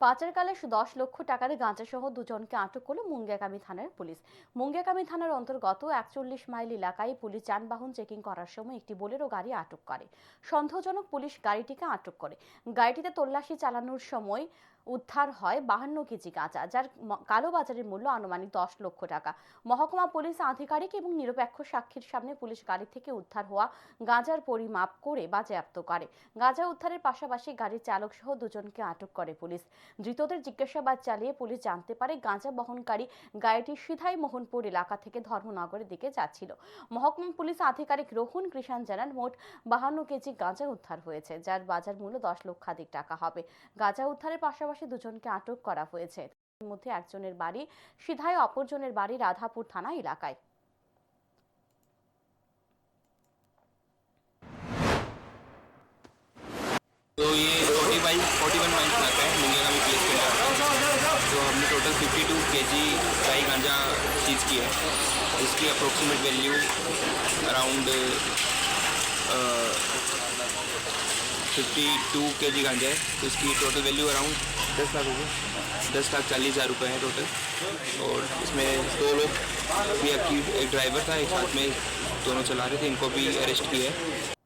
পাচারকালে 10 লক্ষ টাকার গাঁজাসহ দুজনকে আটক করল মুঙ্গিয়াকামী থানার পুলিশ। মুঙ্গিয়াকামী থানার অন্তর্গত 41 মাইল এলাকায় পুলিশ যানবাহন চেকিং করার সময় একটি বোলেরো গাড়ি আটক করে। সন্দেহজনক পুলিশ গাড়িটিকে আটক করে। গাড়িটিতে তল্লাশি চালানোর সময় উদ্ধার হয় 52 কেজি গাঁজা, যার কালোবাজারের মূল্য আনুমানিক 10 লক্ষ টাকা। মহকুমা পুলিশ আধিকারিক এবং নিরপেক্ষ সাক্ষীর সামনে পুলিশ গাড়ি থেকে উদ্ধার হওয়া গাঁজার পরিমাপ করে বাজেয়াপ্ত করে। গাঁজা উদ্ধারের পাশাপাশি গাড়ির চালক সহ দুজনকে আটক করে পুলিশ। ধৃতদের জিজ্ঞাসাবাদ চালিয়ে পুলিশ জানতে পারে গাঁজা বহনকারী গাড়িটি সিধাই মোহনপুর এলাকা থেকে ধর্মনগরের দিকে যাচ্ছিল। মহকুমা পুলিশ আধিকারিক রোহন কৃষাণ জানান, মোট 52 কেজি গাঁজা উদ্ধার হয়েছে, যার বাজার মূল্য 10 লক্ষাধিক টাকা হবে। গাঁজা উদ্ধারের পাশাপাশি দুজনকে আটক করা হয়েছে। এর মধ্যে একজনের বাড়ি সিধাই, অপরজনের বাড়ি রাধাপুর থানা এলাকায়। तो ये 41 माइल्स नाका है मुंगेगामी प्लेस के अंदर। तो हमने टोटल 52 केजी ड्राई गांजा सीज किया है। इसकी अप्रोक्सीमेट वैल्यू अराउंड 52 केजी गांजा है, तो इसकी टोटल वैल्यू अराउंड 10 लाख रुपये, 10,40,000 रुपये है टोटल। और इसमें 2 लोग भी, एक ड्राइवर था, एक साथ में दोनों चला रहे थे, इनको भी अरेस्ट किया है।